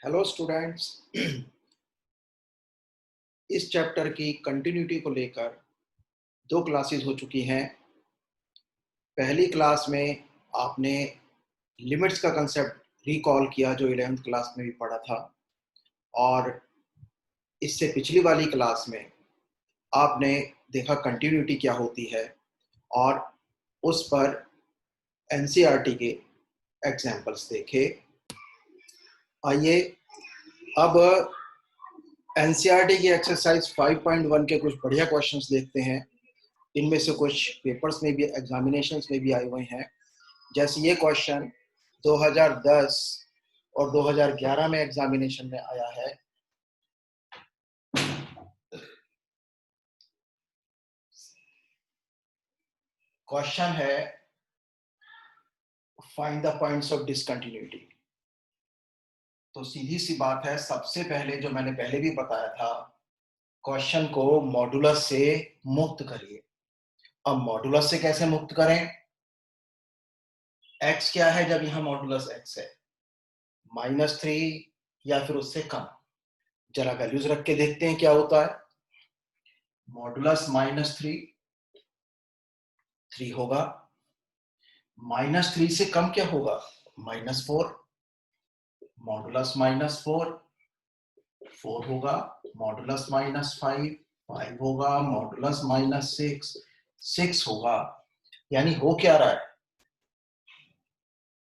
Hello students. इस chapter की continuity को लेकर दो क्लासेस हो चुकी हैं। पहली क्लास में आपने लिमिट्स का कंसेप्ट रिकॉल किया जो 11th क्लास में भी पढ़ा था, और इससे पिछली वाली क्लास में आपने देखा कंटिन्यूटी क्या होती है और उस पर एनसीईआरटी के एग्जाम्पल्स देखे। आइए अब एनसीईआरटी की एक्सरसाइज 5.1 के कुछ बढ़िया क्वेश्चंस देखते हैं। इनमें से कुछ पेपर्स में भी, एग्जामिनेशंस में भी आए हुए हैं। जैसे ये क्वेश्चन 2010 और 2011 में एग्जामिनेशन में आया है। क्वेश्चन है find the points of discontinuity. तो सीधी सी बात है, सबसे पहले जो मैंने पहले भी बताया था, क्वेश्चन को मॉडुलस से मुक्त करिए। अब मॉडुलस से कैसे मुक्त करें? x क्या है जब यहां मॉडुलस x है? -3 या फिर उससे कम। जरा वैल्यूज रख के देखते हैं क्या होता है। मॉडुलस -3 होगा। -3 से कम क्या होगा? -4। मॉडुलस -4 होगा। मॉडुलस -5 होगा। मॉडुलस -6 होगा। यानी हो क्या रहा है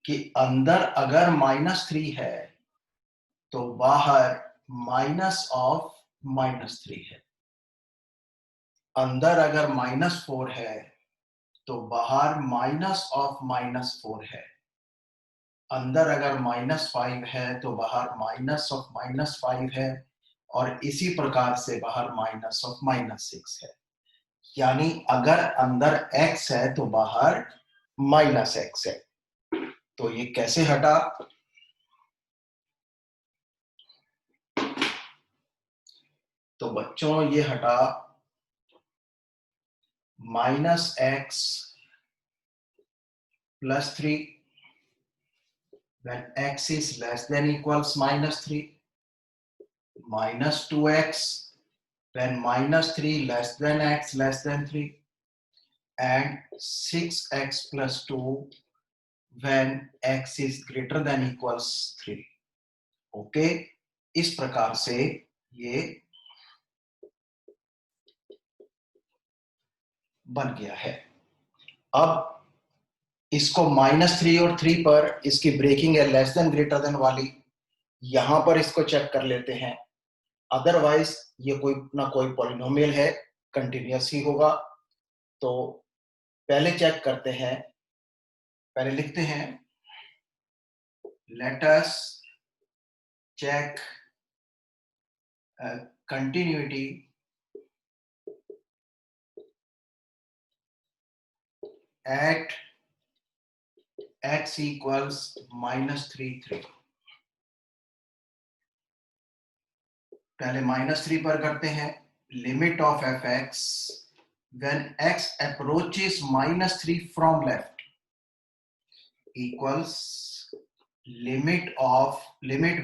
कि अंदर अगर -3 है तो बाहर -3 है। अंदर अगर -4 है तो बाहर -4 है। अंदर अगर -5 है तो बाहर -5 है, और इसी प्रकार से बाहर -6 है। यानी अगर अंदर x है तो बाहर -x है। तो ये कैसे हटा? तो बच्चों ये हटा -x + 3 when x is less than equals -3, -2x when -3 less than x less than 3, and 6x + 2 when x is greater than equals 3। Okay, इस प्रकार से ये बन गया है। अब इसको -3 और 3 पर इसकी ब्रेकिंग है लेस देन ग्रेटर देन वाली, यहां पर इसको चेक कर लेते हैं। अदरवाइज ये कोई ना कोई पॉलिनोमियल है, कंटिन्यूअस ही होगा। तो पहले चेक करते हैं, पहले लिखते हैं let us check continuity at x equals -3। पहले -3 पर करते हैं। Limit of f(x) when x approaches -3 from left equals limit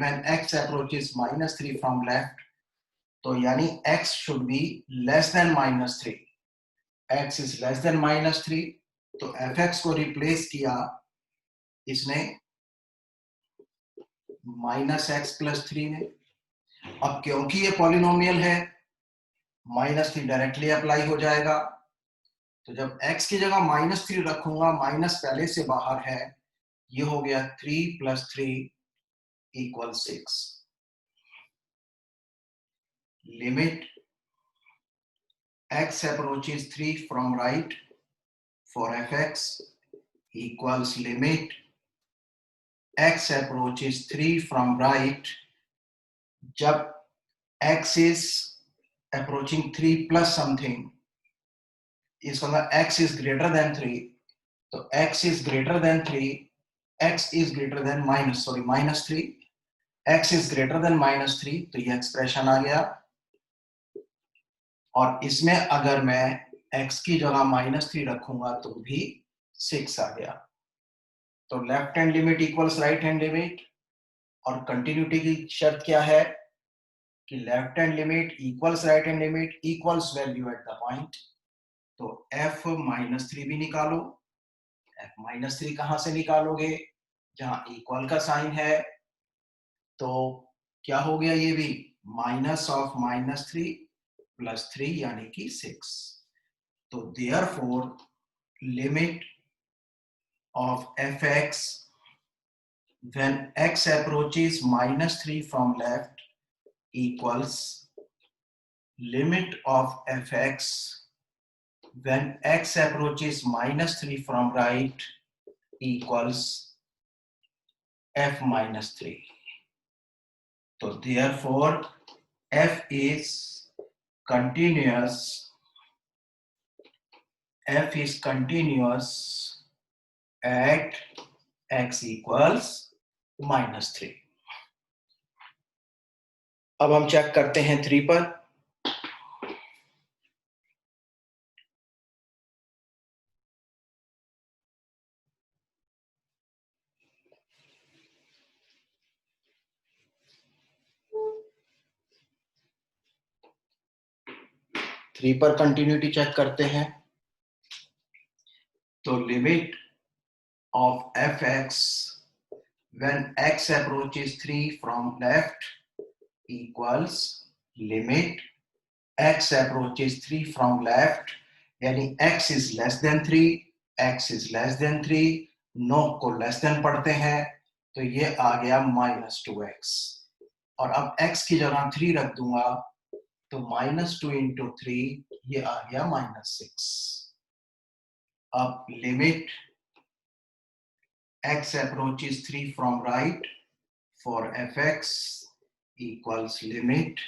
when x approaches -3 from left। तो यानी x should be less than -3। x is less than -3, तो fx को replace किया इसने -x + 3 ने। अब क्योंकि ये पॉलिनोमियल है, -3 डायरेक्टली अप्लाई हो जाएगा। तो जब x की जगह -3 रखूंगा, माइनस पहले से बाहर है, ये हो गया 3 + 3 = 6। Limit x approaches 3 from right for fx equals limit x approaches 3 from right जब x is approaching 3 plus something, इसका मतलब x is greater than 3, तो x is greater than 3, x is greater than -3, x is greater than -3, तो ये expression आ गया। और इसमें अगर मैं x की जगह -3 रखूंगा तो भी 6 आ गया। तो left hand limit equals right hand limit. और कंटिन्यूटी की शर्त क्या है कि left hand limit equals right hand limit equals value at the point. तो f -3 भी निकालो। f -3 कहां से निकालोगे, जहां इक्वल का साइन है। तो क्या हो गया, ये भी माइनस ऑफ -3 प्लस 3 यानी कि 6। तो therefore limit of fx when x approaches -3 from left equals limit of fx when x approaches -3 from right equals f -3। So therefore f is continuous, f is continuous at x equals -3। अब हम check करते हैं 3 पर। Three पर continuity check करते हैं। तो limit of fx when x approaches 3 from left equals limit x approaches 3 from left, यानी x is less than 3, x is less than 3, no को less than पढ़ते हैं, तो ये आ गया -2x। और अब x की जगह 3 रख दूंगा तो -2 into 3 ये आ गया -6। अब limit x approaches 3 from right for fx equals limit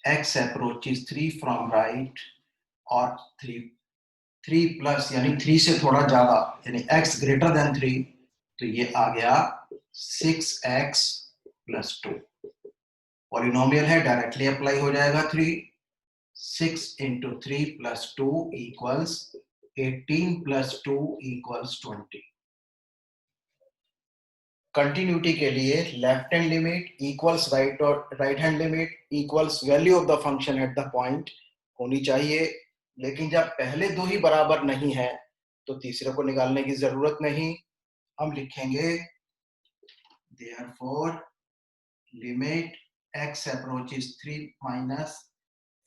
x approaches 3 from right और 3 प्लस यानी 3 से थोड़ा ज्यादा यानी x ग्रेटर देन 3, तो ये आ गया 6x प्लस 2। पॉलिनोमियल है, डायरेक्टली अप्लाई हो जाएगा 3। 6 into 3 plus 2 equals 18 plus 2 equals 20। Continuity के लिए left hand limit equals right hand limit equals value of the function at the point होनी चाहिए। लेकिन जब पहले दो ही बराबर नहीं है तो तीसरे को निकालने की जरूरत नहीं। हम लिखेंगे therefore limit x approaches 3 minus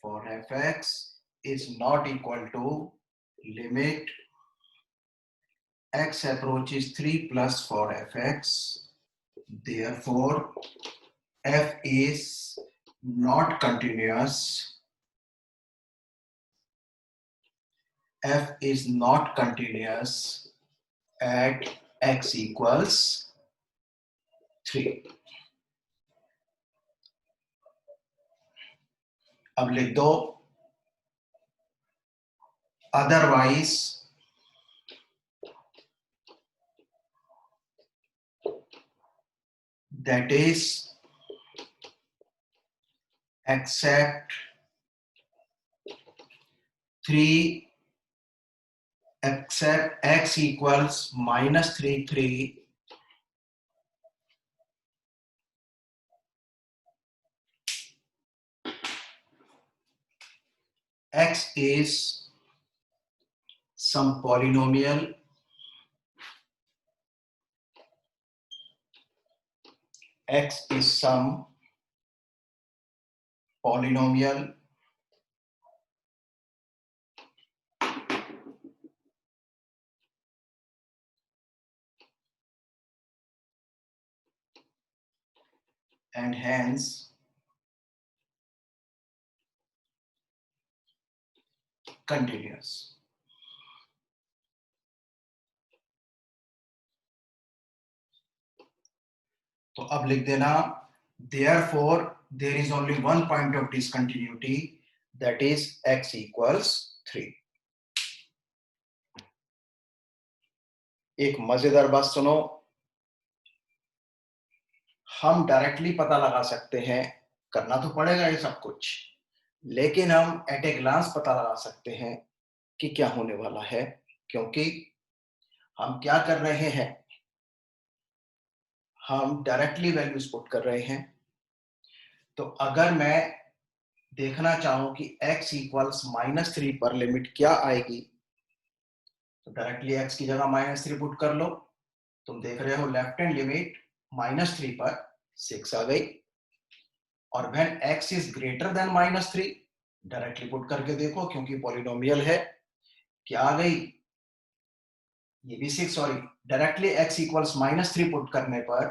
for fx is not equal to limit x approaches 3 plus for fx। Therefore f is not continuous, f is not continuous at x equals 3। अब लिख दो otherwise that is except 3 except x equals -3 3 x is some polynomial x is some polynomial and hence continuous। तो अब लिख देना therefore there is only one point of discontinuity, that is x equals 3। एक मजेदार बात सुनो, हम डायरेक्टली पता लगा सकते हैं, करना तो पड़ेगा ये सब कुछ, लेकिन हम एट ए ग्लांस पता लगा सकते हैं कि क्या होने वाला है। क्योंकि हम क्या कर रहे हैं, हम डायरेक्टली वैल्यूज पुट कर रहे हैं। तो अगर मैं देखना चाहूं कि x इक्वल्स -3 पर लिमिट क्या आएगी, तो डायरेक्टली x की जगह -3 पुट कर लो। तुम देख रहे हो लेफ्ट हैंड लिमिट -3 पर 6 आ गई। और when x is greater then -3, directly put करके देखो क्योंकि पॉलिनोमियल है, क्या आ गई, ये भी 6। Sorry, directly x equals -3 put करने पर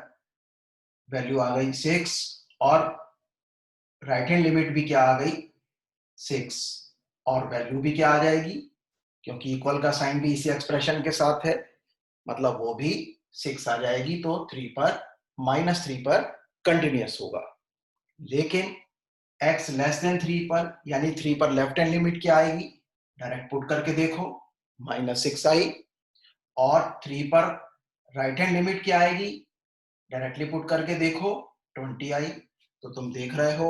वैल्यू आ गई 6, और राइट हैंड लिमिट भी क्या आ गई, 6, और वैल्यू भी क्या आ जाएगी, क्योंकि इक्वल का साइन भी इसी एक्सप्रेशन के साथ है, मतलब वो भी 6 आ जाएगी। तो -3 पर कंटिन्यूअस होगा। लेकिन x लेस देन 3 पर, यानी 3 पर लेफ्ट हैंड लिमिट क्या आएगी, डायरेक्ट पुट करके देखो, -6 आई। और 3 पर राइट हैंड लिमिट क्या आएगी, डायरेक्टली पुट करके देखो, 20 आई। तो तुम देख रहे हो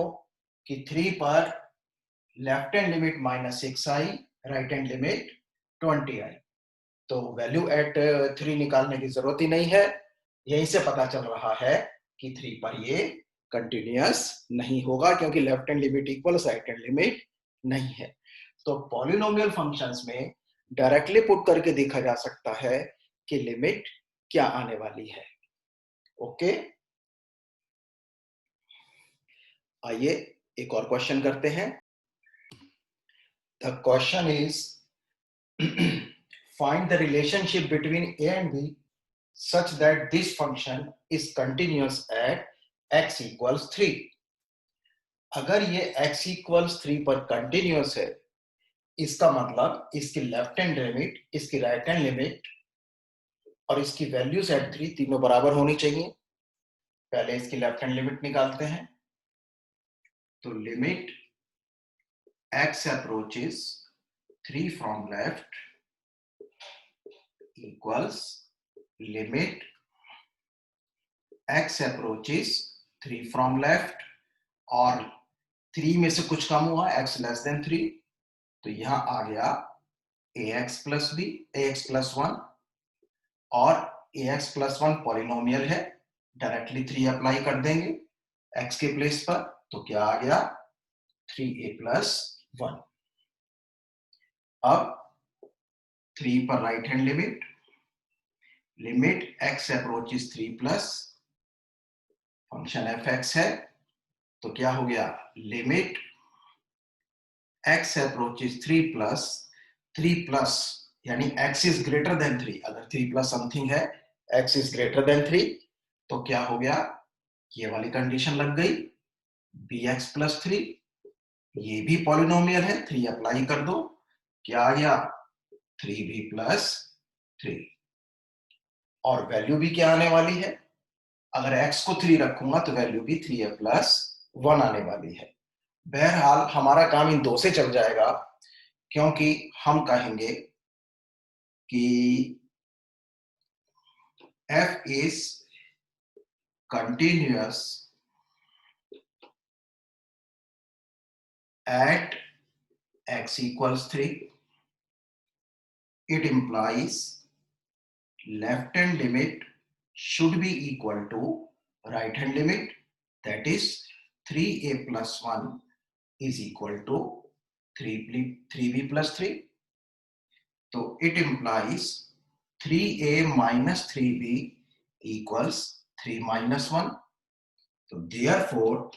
कि 3 पर लेफ्ट हैंड लिमिट -6 आई, राइट हैंड लिमिट 20 आई। तो वैल्यू एट 3 निकालने की जरूरत ही नहीं है, यहीं से पता चल रहा है कि 3 पर ये कंटिन्यूअस नहीं होगा, क्योंकि left hand limit equal right hand limit नहीं है। तो पॉलिनोमियल फंक्शंस में डायरेक्टली पुट करके देखा जा सकता है कि लिमिट क्या आने वाली है। ओके, आइए एक और क्वेश्चन करते हैं। The question is find the relationship between a and b such that this function is continuous at x equals 3। अगर ये x equals 3 पर कंटिन्यूअस है, इसका मतलब इसकी लेफ्ट हैंड लिमिट, इसकी राइट हैंड लिमिट और इसकी वैल्यूज एट 3 तीनों बराबर होनी चाहिए। पहले इसकी लेफ्ट हैंड लिमिट निकालते हैं। तो limit x approaches 3 from left equals limit x approaches 3 from left, और 3 में से कुछ कम हुआ, x लेस देन 3, तो यहां आ गया ax plus b, ax plus 1, और ax प्लस 1 पॉलिनोमियल है, डायरेक्टली 3 अप्लाई कर देंगे x के प्लेस पर, तो क्या आ गया 3a प्लस 1। अब 3 पर right hand limit, limit x approaches 3 plus function fx है, तो क्या हो गया, limit x approaches 3 plus 3 plus, यानी x इज ग्रेटर देन 3, अगर 3 प्लस समथिंग है, x इज ग्रेटर देन 3, तो क्या हो गया, ये वाली कंडीशन लग गई, bx प्लस 3, ये भी पॉलिनोमियल है, 3 अप्लाई कर दो, क्या आ गया 3b प्लस 3, और वैल्यू भी क्या आने वाली है, अगर x को 3 रखूंगा तो वैल्यू भी 3a प्लस 1 आने वाली है। बहरहाल हमारा काम इन दो से चल जाएगा, क्योंकि हम कहेंगे कि f is continuous at x equals 3, it implies left hand limit should be equal to right hand limit, that is 3a plus 1 is equal to 3b plus 3. So it implies 3a minus 3b equals 3 minus 1. So therefore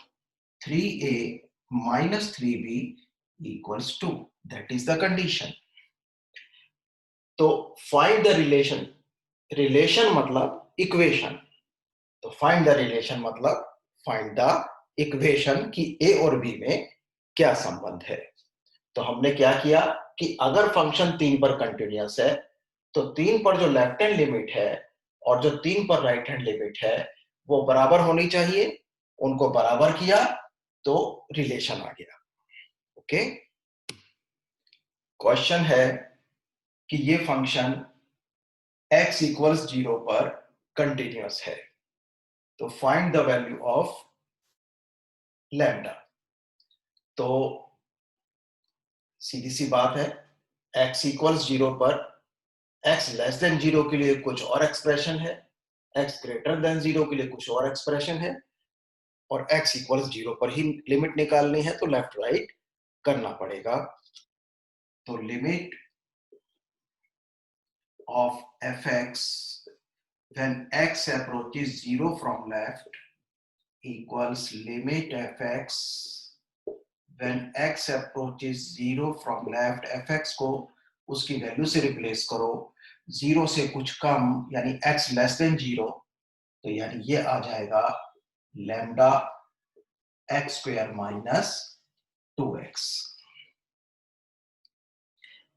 3a minus 3b equals 2. That is the condition. तो find the relation, relation मतलब equation, तो find the relation मतलब find the equation कि ए और B में क्या संबंध है। तो हमने क्या किया कि अगर फंक्शन 3 पर कंटिन्यूअस है, तो 3 पर जो लेफ्ट हैंड लिमिट है और जो 3 पर राइट हैंड लिमिट है वो बराबर होनी चाहिए, उनको बराबर किया तो रिलेशन आ गया। ओके, क्वेश्चन है कि ये फंक्शन x इक्वल्स 0 पर कंटिन्यूअस है, तो find the value of lambda. तो सीधी सी बात है, x इक्वल्स 0 पर x लेस देन 0 के लिए कुछ और एक्सप्रेशन है, x ग्रेटर देन 0 के लिए कुछ और एक्सप्रेशन है और x इक्वल्स 0 पर ही लिमिट निकालनी है, तो लेफ्ट राइट करना पड़ेगा। तो limit of fx when x approaches 0 from left equals limit fx when x approaches 0 from left। fx को उसकी वैल्यू से रिप्लेस करो 0 से कुछ कम, यानी x लेस देन 0, तो यानी ये आ जाएगा lambda x square minus 2x।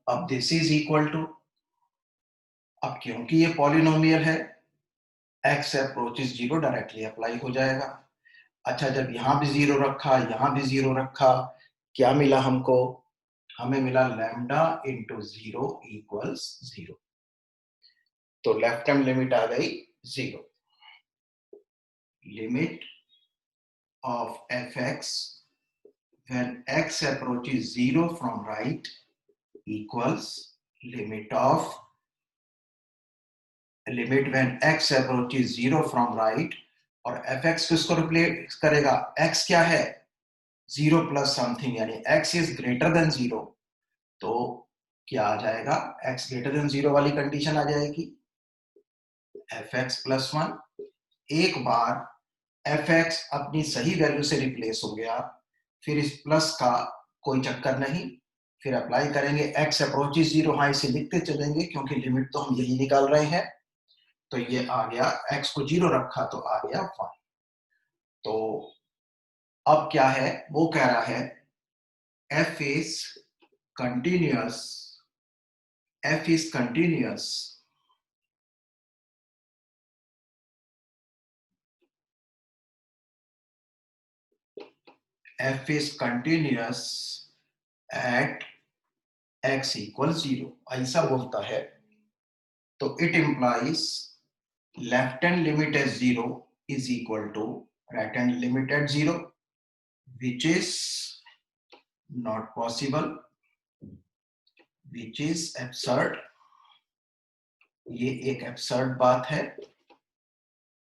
अब दिस इज इक्वल टू, अब क्योंकि ये पॉलिनोमियल है x अप्रोचेस 0 डायरेक्टली अप्लाई हो जाएगा। अच्छा, जब यहां भी 0 रखा, यहां भी 0 रखा, क्या मिला हमको? हमें मिला लैम्डा इंटू 0 इक्वल्स 0। तो लेफ्ट हैंड लिमिट आ गई 0। Limit of fx when x approaches 0 from right equals limit when x approaches 0 from right। और fx किसको रिप्लेस करेगा? x क्या है? 0 प्लस समथिंग, यानी x इज ग्रेटर देन 0। तो क्या आ जाएगा? x ग्रेटर देन 0 वाली कंडीशन आ जाएगी fx प्लस 1। एक बार fx अपनी सही वैल्यू से रिप्लेस हो गया, फिर इस प्लस का कोई चक्कर नहीं, फिर अप्लाई करेंगे x अप्रोचेस 0। हाँ, इसे लिखते चलेंगे क्योंकि लिमिट तो हम यही निकाल रहे हैं। तो ये आ गया, x को 0 रखा तो आ गया 1। तो अब क्या है? वो कह रहा है f is continuous, f is continuous f is continuous at x equals 0, ऐसा बोलता है। तो it implies left hand limit at 0 is equal to right hand limit at 0, which is not possible, which is absurd। ये एक absurd बात है।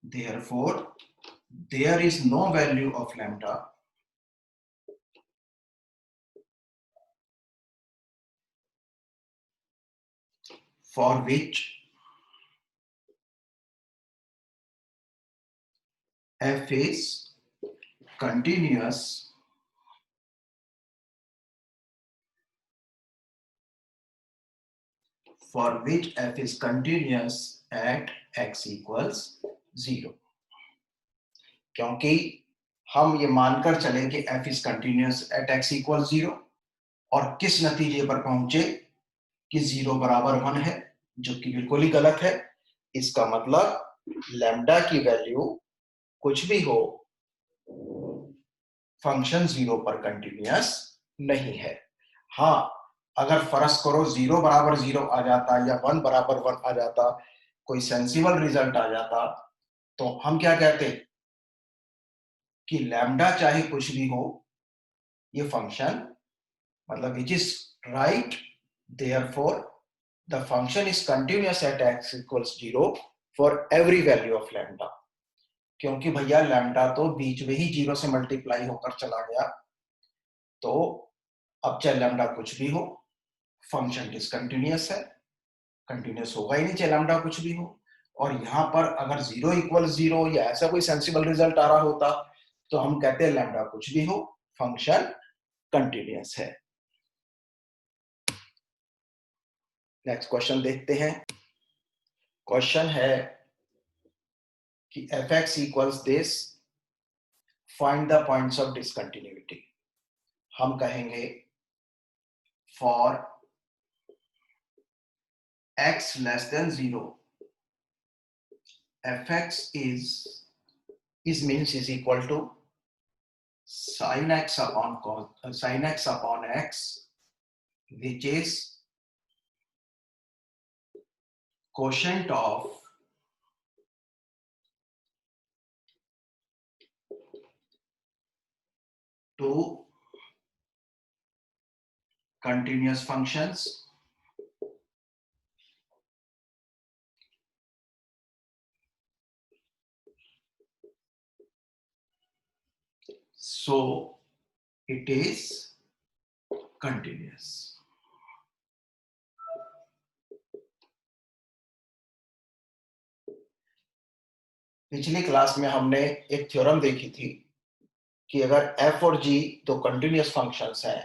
Therefore there is no value of lambda for which f is continuous for which f is continuous at x equals 0। क्योंकि हम ये मानकर चले कि f is continuous at x equals 0 और किस नतीजे पर पहुंचे कि 0 बराबर 1 है, जो कि बिल्कुल ही गलत है। इसका मतलब लैम्डा की वैल्यू कुछ भी हो, फंक्शन 0 पर कंटिन्यूअस नहीं है। हाँ, अगर फर्ज करो 0 बराबर 0 आ जाता या 1 बराबर 1 आ जाता, कोई सेंसिबल रिजल्ट आ जाता, तो हम क्या कहते कि लैम्डा चाहे कुछ भी हो, ये फंक्शन मतलब which is right, therefore the function is continuous at x equals 0 for every value of lambda. क्योंकि भैया लैम्डा तो बीच में ही 0 से मल्टीप्लाई होकर चला गया, तो अब चाहे लैम्डा कुछ भी हो, फंक्शन डिसकंटिन्यूअस है, कंटिन्यूअस होगा ही नहीं चाहे लैम्डा कुछ भी हो। और यहां पर अगर 0 इक्वल 0 या ऐसा कोई सेंसिबल रिजल्ट आ रहा होता, तो हम कहते हैं लैम्डा कुछ भी हो, फंक्शन कंटिन्यूअस है। नेक्स्ट क्वेश्चन देखते हैं। क्वेश्चन है कि fx equals this, find the points of discontinuity. हम कहेंगे for x less than 0 fx is means is equal to sin x upon sin x upon x, which is quotient of two continuous functions so it is continuous. पिछली class में हमने एक theorem देखी थी कि अगर f और g दो कंटिन्यूअस फंक्शंस हैं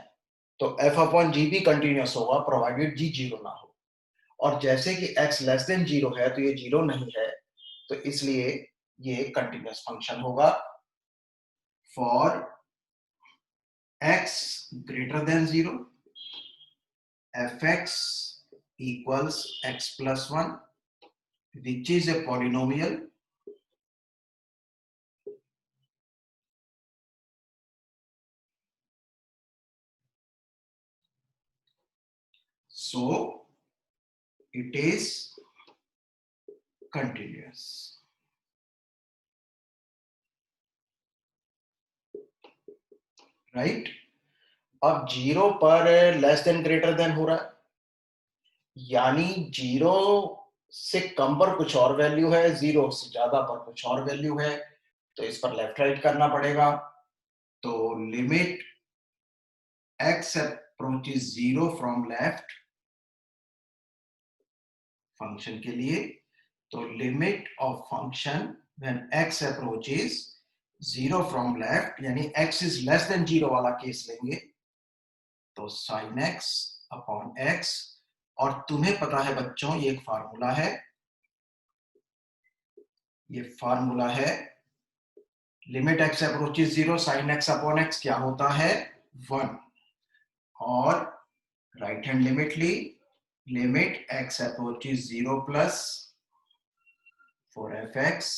तो f अपॉन g भी कंटिन्यूअस होगा प्रोवाइडेड g जीरो ना हो, और जैसे कि x लेस देन जीरो है तो ये जीरो नहीं है, तो इसलिए ये कंटिन्यूअस फंक्शन होगा। For x greater than zero fx equals x plus 1 which is a polynomial so it is continuous. Right अब जीरो पर लेस देन ग्रेटर देन हो रहा है, यानी जीरो से कम पर कुछ और वैल्यू है, जीरो से ज्यादा पर कुछ और वैल्यू है, तो इस पर लेफ्ट राइट करना पड़ेगा। तो limit x approaches zero from left function के लिए, तो limit of function when x approaches zero from left यानी x is less than zero वाला केस लेंगे, तो sin x अपॉन x, और तुम्हें पता है बच्चों ये एक फार्मूला है, ये फार्मूला है limit x approaches zero sin x upon x क्या होता है 1, और राइट हैंड लिमिट ली, limit x approaches zero plus for fx,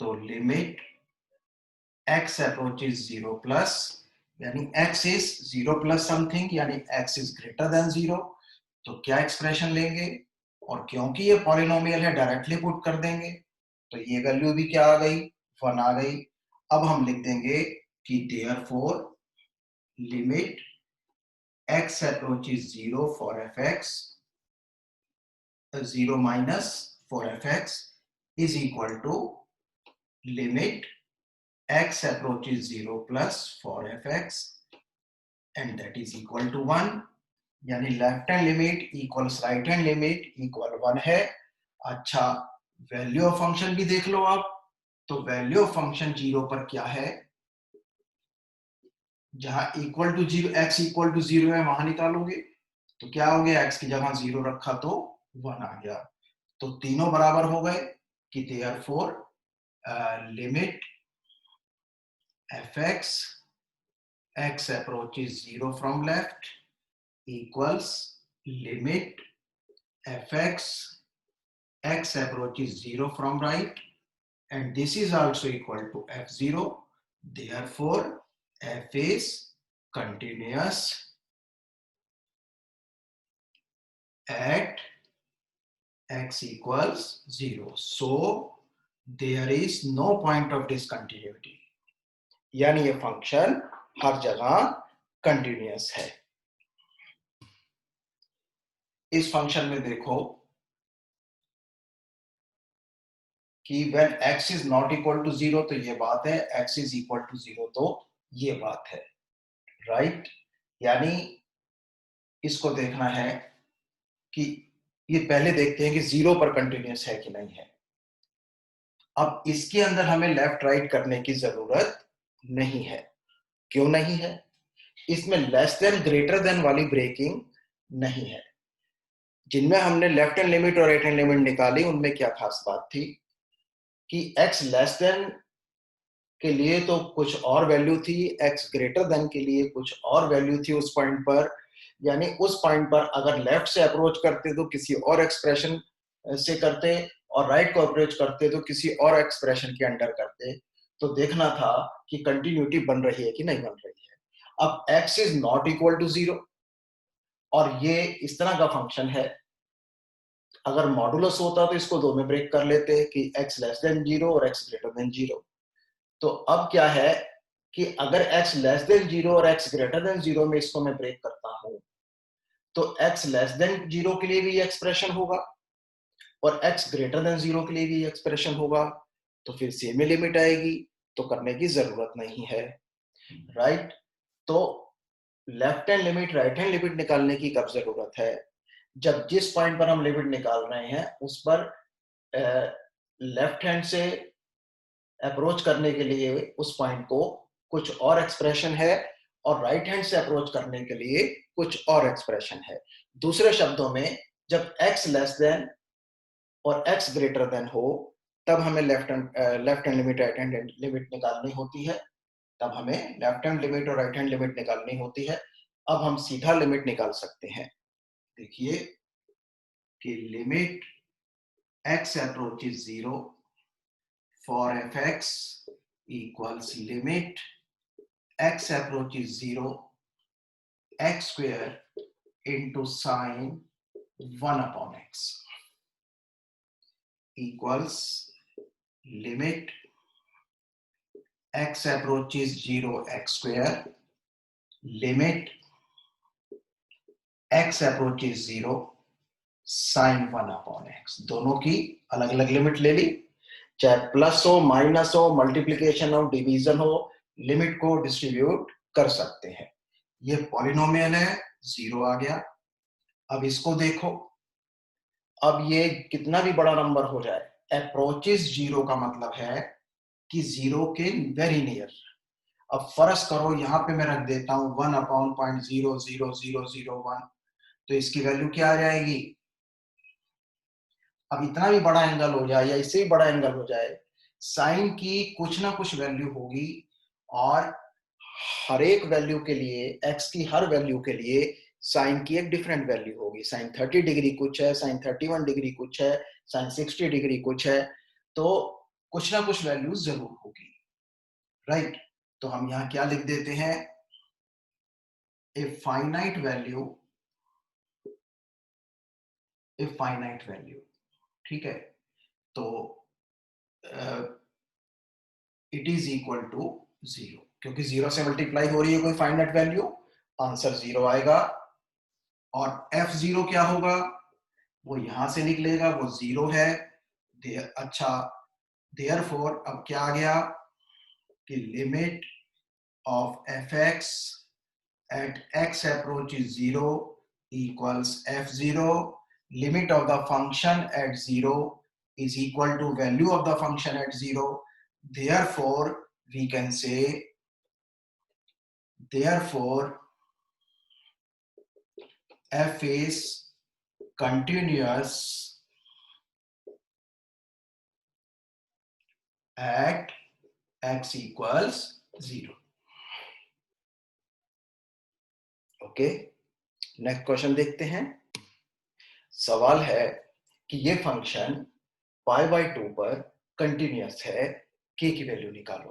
तो limit x approaches zero plus यानी x is zero plus something यानी x is greater than zero, तो क्या एक्सप्रेशन लेंगे, और क्योंकि ये पॉलिनोमियल है डायरेक्टली पुट कर देंगे, तो ये वैल्यू भी क्या आ गई 1 आ गई। अब हम लिख देंगे कि therefore limit x approaches zero for fx zero minus for fx is equal to limit x approaches 0 plus for fx and that is equal to 1, यानी left hand limit equals right hand limit equal 1 है। अच्छा value of function भी देख लो आप, तो value of function zero पर क्या है, जहां equal to zero x equal to zero है वहां निकालोगे, तो क्या हो गया x की जगह जीरो रखा तो 1 आ गया, तो तीनों बराबर हो गए कि therefore limit fx x approaches 0 from left equals limit fx x approaches 0 from right, and this is also equal to f0, therefore f is continuous at x equals 0, so there is no point of discontinuity, यानी ये function हर जगह continuous है। इस function में देखो कि when x is not equal to 0 तो ये बात है, x is equal to 0 तो ये बात है, राइट यानी इसको देखना है कि ये पहले देखते हैं कि 0 पर कंटिन्यूअस है कि नहीं है। अब इसके अंदर हमें लेफ्ट राइट करने की जरूरत नहीं है, क्यों नहीं है, इसमें लेस देन ग्रेटर देन वाली ब्रेकिंग नहीं है। जिनमें हमने लेफ्ट हैंड लिमिट और राइट हैंड लिमिट निकाली उनमें क्या खास बात थी कि x लेस देन के लिए तो कुछ और वैल्यू थी, x ग्रेटर देन के लिए कुछ और वैल्यू थी उस पॉइंट पर, यानी उस पॉइंट पर अगर लेफ्ट से अप्रोच करते तो किसी और एक्सप्रेशन से करते, और राइट को अप्रोच करते तो किसी और एक्सप्रेशन के अंडर करते, तो देखना था कि कंटिन्यूटी बन रही है कि नहीं बन रही है। अब x is not equal to 0 और ये इस तरह का फंक्शन है, अगर मॉडुलस होता तो इसको दो में ब्रेक कर लेते कि x लेस देन 0 और x ग्रेटर देन 0। तो अब क्या है कि अगर x लेस देन 0 और x ग्रेटर देन 0 में इसको मैं ब्रेक करता हूं तो x लेस देन 0 के लिए भी ये एक्सप्रेशन होगा और x ग्रेटर देन 0 के लिए भी ये एक्सप्रेशन होगा, तो फिर सेम लिमिट आएगी, तो करने की जरूरत नहीं है। राइट। तो left hand limit right hand limit निकालने की कब जरूरत है? जब जिस पॉइंट पर हम लिमिट निकाल रहे हैं उस पर लेफ्ट हैंड से अप्रोच करने के लिए उस पॉइंट को कुछ और एक्सप्रेशन है और राइट हैंड से अप्रोच करने के लिए कुछ और एक्सप्रेशन है। दूसरे शब्दों में, जब x लेस देन और x ग्रेटर देन हो तब हमें left hand limit right hand limit निकालनी होती है। तब हमें लेफ्ट हैंड लिमिट और राइट हैंड लिमिट निकालनी होती है। अब हम सीधा लिमिट निकाल सकते हैं। देखिए कि limit x approaches 0 for fx equals limit x approaches 0 x square into sine 1 upon x equals limit x approaches 0 x square limit x approaches 0 sin 1 upon x। दोनों की अलग अलग लिमिट ले ली, चाहे प्लस हो माइनस हो मल्टीप्लीकेशन हो division हो, लिमिट को डिस्ट्रीब्यूट कर सकते हैं। ये पॉलिनोमियल है, 0 आ गया। अब इसको देखो, अब ये कितना भी बड़ा नंबर हो जाए, अप्रोचेस 0 का मतलब है कि 0 के वेरी नियर। अब फर्ज करो यहां पे मैं रख देता हूं 1 अपॉन 0.00001, तो इसकी वैल्यू क्या आ जाएगी? अब इतना भी बड़ा एंगल हो जाए या इससे भी बड़ा एंगल हो जाए, साइन की कुछ ना कुछ वैल्यू होगी और हर एक वैल्यू के लिए, एक्स की हर वैल्यू के लिए साइन की एक डिफरेंट वैल्यू होगी। साइन 30 डिग्री कुछ है, साइन 31 डिग्री कुछ है, साइन 60 डिग्री कुछ है, तो कुछ ना कुछ वैल्यू जरूर होगी, राइट। तो हम यहां क्या लिख देते हैं? A finite value, a finite value, ठीक है। तो इट इज इक्वल टू 0, क्योंकि 0 से मल्टीप्लाई हो रही है कोई फाइनाइट वैल्यू, आंसर 0 आएगा। और f0 क्या होगा? वो यहां से निकलेगा, वो 0 है। अच्छा, देयरफॉर अब क्या आ गया कि limit of fx at x approaches 0 equals f0, limit of the function at 0 is equal to value of the function at 0. Therefore we can say, therefore f is continuous at x equals 0. Okay, next question देखते हैं। सवाल है कि ये function π/2 पर continuous है, k की value निकालो।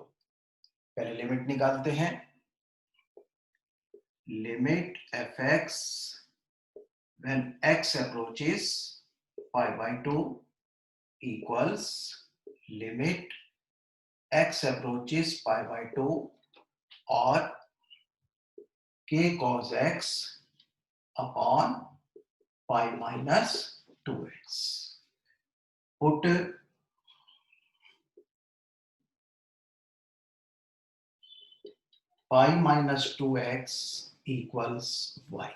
पहले लिमिट निकालते हैं। Limit fx when x approaches π/2 equals limit x approaches π/2 और k cos x upon π minus 2x। put π minus 2x equals y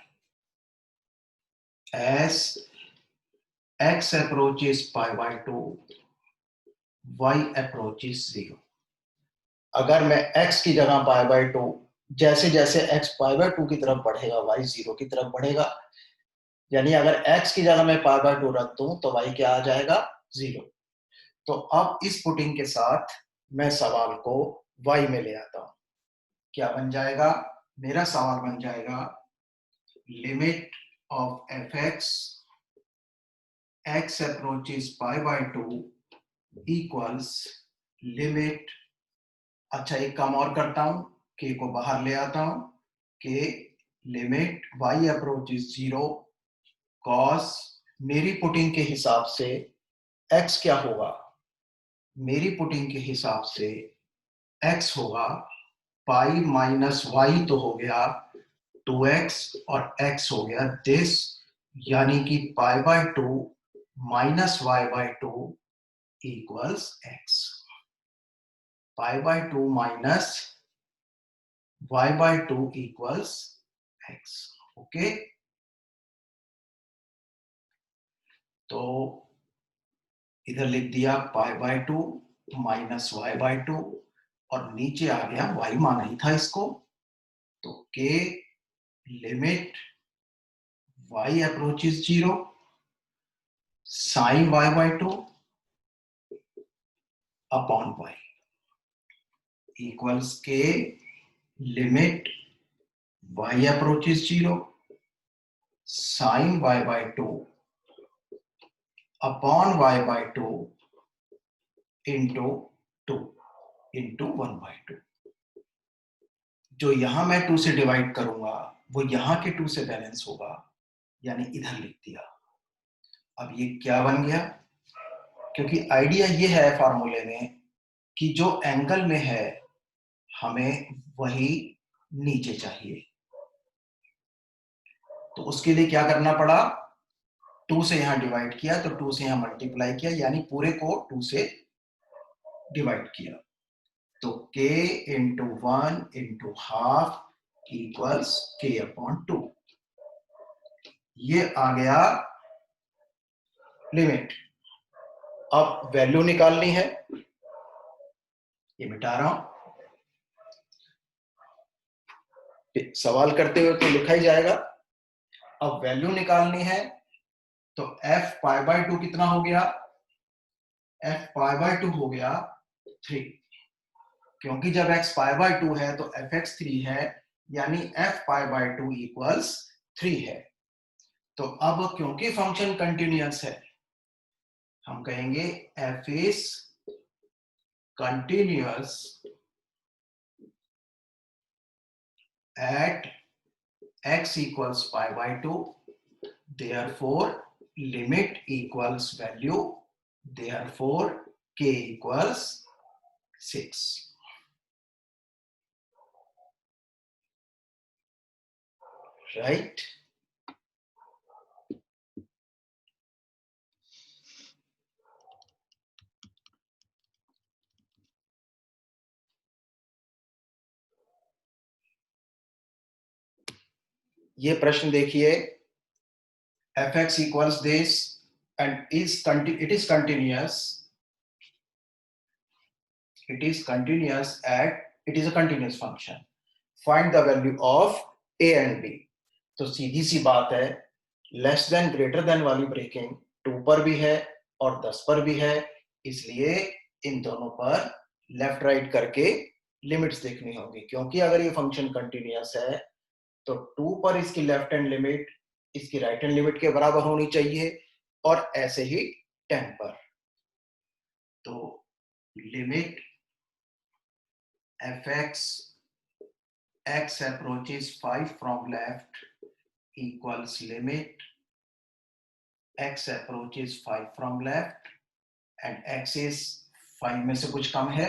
as x approaches π/2 y approaches 0। अगर मैं x की जगह π/2, जैसे जैसे x π/2 की तरफ बढ़ेगा y 0 की तरफ बढ़ेगा, यानी अगर x की जगह मैं π/2 रख दूं तो y क्या आ जाएगा? 0। तो अब इस पुटिंग के साथ मैं सवाल को y में ले आता हूं। क्या बन जाएगा? मेरा सवाल बन जाएगा limit of fx x approaches π/2 equals limit, अच्छा एक काम और करता हूं, k को बाहर ले आता हूं, k limit y approaches 0 cos, मेरी पुटिंग के हिसाब से x क्या होगा? मेरी पुटिंग के हिसाब से x होगा पाई माइनस वाई, तो हो गया 2x और x हो गया दिस, यानी कि π/2 minus y/2 equals x। π/2 minus y/2 equals x. Okay, तो इधर लिख दिया π/2 माइनस y/2 और नीचे आ गया y माना ही था इसको, तो k limit y approaches 0 sin y/2 upon y equals k limit y approaches 0 sin y/2 upon y/2 into 2 into 1/2। जो यहां मैं 2 से डिवाइड करूंगा वो यहां के 2 से बैलेंस होगा, यानी इधर लिख दिया। अब ये क्या बन गया, क्योंकि आइडिया ये है फार्मूले में कि जो एंगल में है हमें वही नीचे चाहिए, तो उसके लिए क्या करना पड़ा, 2 से यहां डिवाइड किया, तो 2 से यहां मल्टीप्लाई किया, यानी पूरे को 2 से डिवाइड किया, तो k into 1 into half equals k upon 2। ये आ गया लिमिट। अब वैल्यू निकालनी है, ये मिटा रहा हूं, सवाल करते हुए तो लिखा ही जाएगा। अब वैल्यू निकालनी है, तो f π/2 कितना हो गया, f π/2 हो गया 3, क्योंकि जब x π/2 है तो fx 3 है, यानी f π/2 इक्वल्स 3 है। तो अब क्योंकि फंक्शन कंटिन्यूअस है, हम कहेंगे f is continuous at x equals π/2, therefore limit equals value, therefore k equals 6, right? ये प्रश्न देखिए, fx equals this and it is continuous at, it is a continuous function, find the value of a and b। तो सीधी सी बात है, less than greater than वाली breaking 2 पर भी है और 10 पर भी है, इसलिए इन दोनों पर लेफ्ट राइट करके लिमिट्स देखनी होगी, क्योंकि अगर ये फंक्शन कंटिन्यूअस है तो 2 पर इसकी लेफ्ट हैंड लिमिट इसकी राइट हैंड लिमिट के बराबर होनी चाहिए, और ऐसे ही 10 पर। तो limit fx x approaches 5 from left equals limit x approaches 5 from left and x is 5 में से कुछ कम है,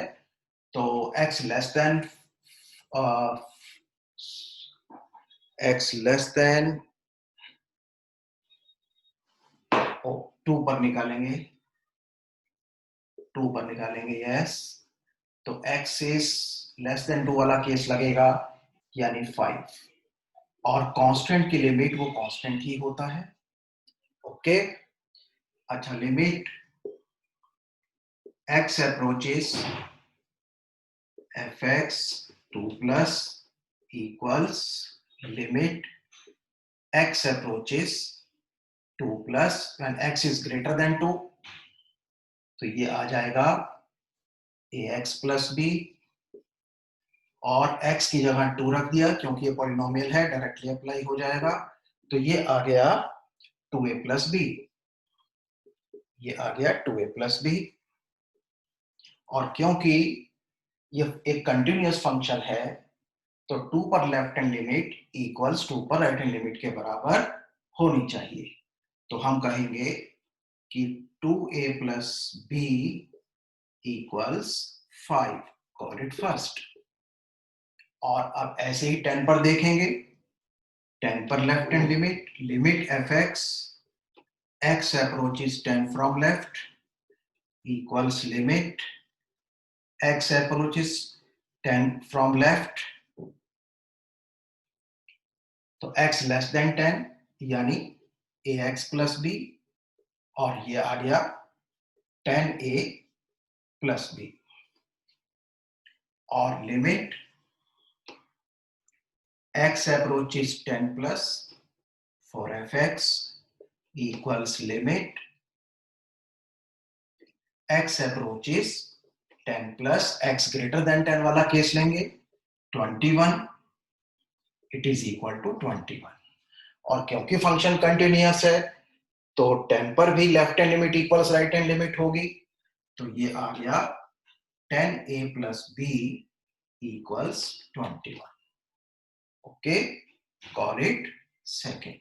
तो x less than x less than 2 पर निकालेंगे, 2 पर निकालेंगे, यस। तो x is less than 2 वाला केस लगेगा, यानी 5, और कांस्टेंट की लिमिट वो कांस्टेंट ही होता है, ओके। अच्छा, limit x approaches fx 2 plus equals limit x approaches 2 plus when x is greater than 2, तो ये आ जाएगा ax plus b, और x की जगह 2 रख दिया क्योंकि ये पॉलिनोमियल है, डायरेक्टली अप्लाई हो जाएगा, तो ये आ गया 2a plus b, ये आ गया 2a plus b। और क्योंकि ये एक कंटिन्यूअस फंक्शन है, तो 2 पर लेफ्ट हैंड लिमिट इक्वल्स 2 पर राइट हैंड लिमिट के बराबर होनी चाहिए, तो हम कहेंगे कि 2a plus b equals 5, got it first. और अब ऐसे ही 10 पर देखेंगे, 10 पर left hand limit fx x approaches 10 from left equals limit x approaches 10 from left तो x लेस देन 10 यानी ax प्लस बी, और ये आ गया 10a प्लस बी, और limit x approaches 10 plus for fx equals limit x approaches 10 plus x greater than 10 वाला case लेंगे 21, it is equal to 21। और क्योंकि फंक्शन कंटिन्यूअस है तो 10 पर भी left hand limit equals right hand limit होगी, तो ये आ गया 10a plus B equals 21। Okay, call it second.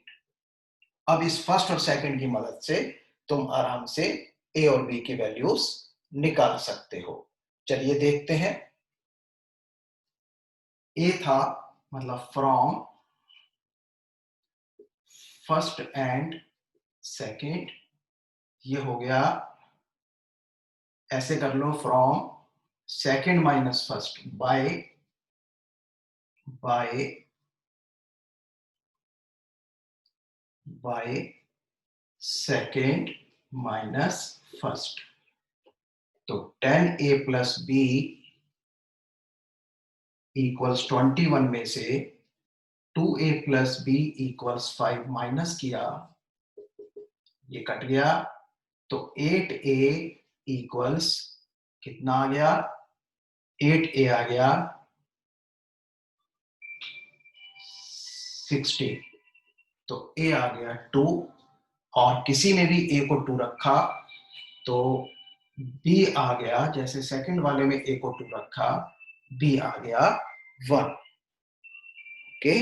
अब इस फर्स्ट और सेकंड की मदद से तुम आराम से ए और बी की वैल्यूज निकाल सकते हो। चलिए देखते हैं। ए था मतलब फ्रॉम फर्स्ट एंड सेकंड, ये हो गया, ऐसे कर लो, from second minus first by second minus first. तो 10a प्लस बी इक्वल्स 21 में से 2a plus B equals 5 minus किया, ये कट गया, तो 8a इक्वल्स कितना आ गया, 8a आ गया 60, तो a आ गया 2, और किसी ने भी a को 2 रखा तो b आ गया, जैसे सेकंड वाले में a को 2 रखा, b आ गया 1। ओके,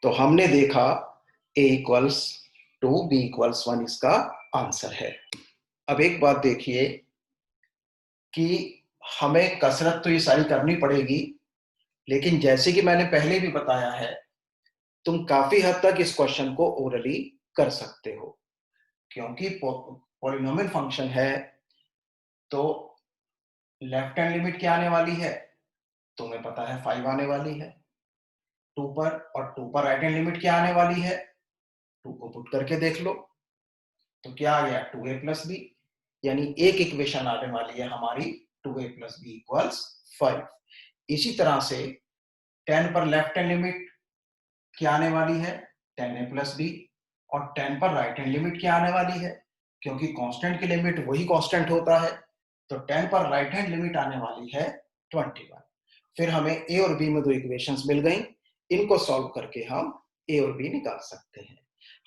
तो हमने देखा a इक्वल्स 2, b इक्वल्स 1 इसका आंसर है। अब एक बात देखिए कि हमें कसरत तो ये सारी करनी पड़ेगी, लेकिन जैसे कि मैंने पहले भी बताया है, तुम काफी हद तक इस क्वेश्चन को ओरली कर सकते हो, क्योंकि पॉलिनोमियल फंक्शन है तो लेफ्ट हैंड लिमिट क्या आने वाली है, तुम्हें पता है 5 आने वाली है 2 पर, और 2 पर राइट हैंड लिमिट क्या आने वाली है, 2 को पुट करके देख लो, तो क्या आ गया 2a प्लस बी, यानी एक इक्वेशन आने वाली है हमारी 2a प्लस बी इक्वल्स 5। इसी तरह से 10 पर लेफ्ट हैंड लिमिट क्या आने वाली है 10a प्लस बी, और 10 पर राइट हैंड लिमिट क्या आने वाली है, क्योंकि कांस्टेंट की लिमिट वही कांस्टेंट होता है, तो 10 पर राइट हैंड लिमिट आने वाली है 21। फिर हमें ए और बी में दो इक्वेशंस मिल गई, इनको सॉल्व करके हम ए और बी निकाल सकते हैं।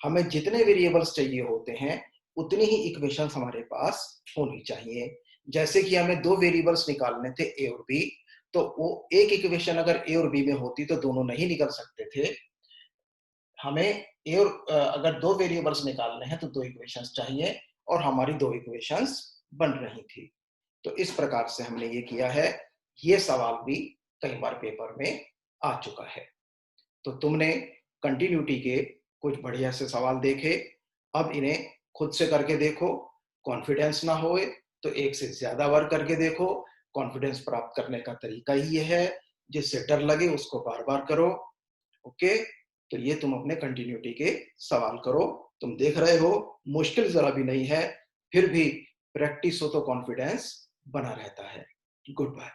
हमें जितने वेरिएबल्स चाहिए होते हैं उतनी ही इक्वेशंस हमारे पास होनी चाहिए। जैसे कि हमें दो वेरिएबल्स निकालने थे ए और बी, तो वो एक इक्वेशन अगर ए और बी में होती तो दोनों नहीं निकल सकते थे। हमें ए और अगर दो वेरिएबल्स निकालने हैं तो दो इक्वेशंस चाहिए, और हमारी दो इक्वेशंस बन रही थी। तो इस प्रकार से हमने ये किया है। ये सवाल भी कई बार पेपर में आ चुका है। तो तुमने कंटिन्यूटी के कुछ बढ़िया से सवाल देखे, अब इन्हें खुद से करके देखो। कॉन्फिडेंस ना होए तो एक से ज्यादा बार करके देखो। कॉन्फिडेंस प्राप्त करने का तरीका ही ये है, जिससे डर लगे उसको बार बार करो। ओके, तो ये तुम अपने कंटिन्यूटी के सवाल करो। तुम देख रहे हो मुश्किल जरा भी नहीं है, फिर भी प्रैक्टिस हो तो कॉन्फिडेंस बना रहता है। Good bye.